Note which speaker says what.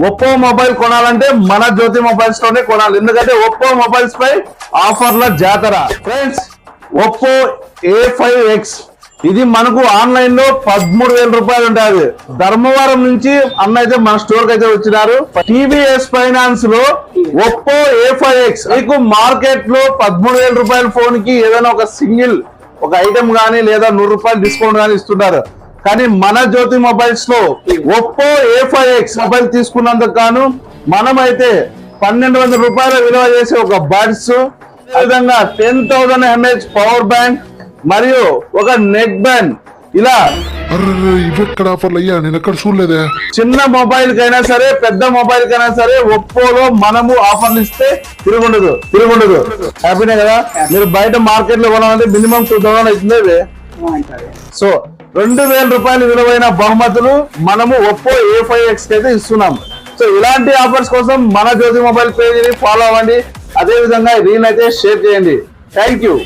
Speaker 1: Oppo mobile కొనాలంటే మన జ్యోతి mobiles లోనే కొనాలి, ఎందుకంటే ఒప్పో మొబైల్స్ పై ఆఫర్ల జాతర. ఫ్రెండ్స్, ఒప్పో A5X ఇది మనకు ఆన్లైన్ లో 13,000 రూపాయలు ఉంటుంది. ధర్మవరం నుంచి అన్న అయితే మన స్టోర్ కి అయితే వచ్చినారు. టీవీఎస్ ఫైనాన్స్ లో ఒప్పో A5X మీకు మార్కెట్ లో 13,000 రూపాయల ఫోన్ కి ఏదైనా ఒక సింగిల్ ఒక ఐటమ్ గానీ లేదా 100 రూపాయలు డిస్కౌంట్ గానీ ఇస్తున్నారు. కానీ మన జ్యోతి మొబైల్స్ లో ఒప్పో A5X మొబైల్ తీసుకున్నందుకు గాను మనమైతే 1,200 రూపాయల విలువ చేసే ఒక బడ్స్, విధంగా 10,000 mAh పవర్ బ్యాంక్ మరియు ఒక నెక్ బ్యాండ్, ఇలా
Speaker 2: ఇవెక్కడ ఆఫర్లు అయ్యా, నేను ఎక్కడ చూడలేదే.
Speaker 1: చిన్న మొబైల్ కైనా సరే పెద్ద మొబైల్ కైనా సరే ఒప్పోలో మనము ఆఫర్లు ఇస్తే తిరుగుండదు. హ్యాపీనే కదా. మీరు బయట మార్కెట్ లో కొనాలంటే మినిమం 2,000 అవుతుంది. సో 2,000 రూపాయల విలువైన బహుమతులు మనము ఒప్పో A5X కి అయితే ఇస్తున్నాం. సో ఇలాంటి ఆఫర్స్ కోసం మన జ్యోతి మొబైల్ పేజీని ఫాలో అవ్వండి. అదే విధంగా రీల్ అయితే షేర్ చేయండి. Thank you.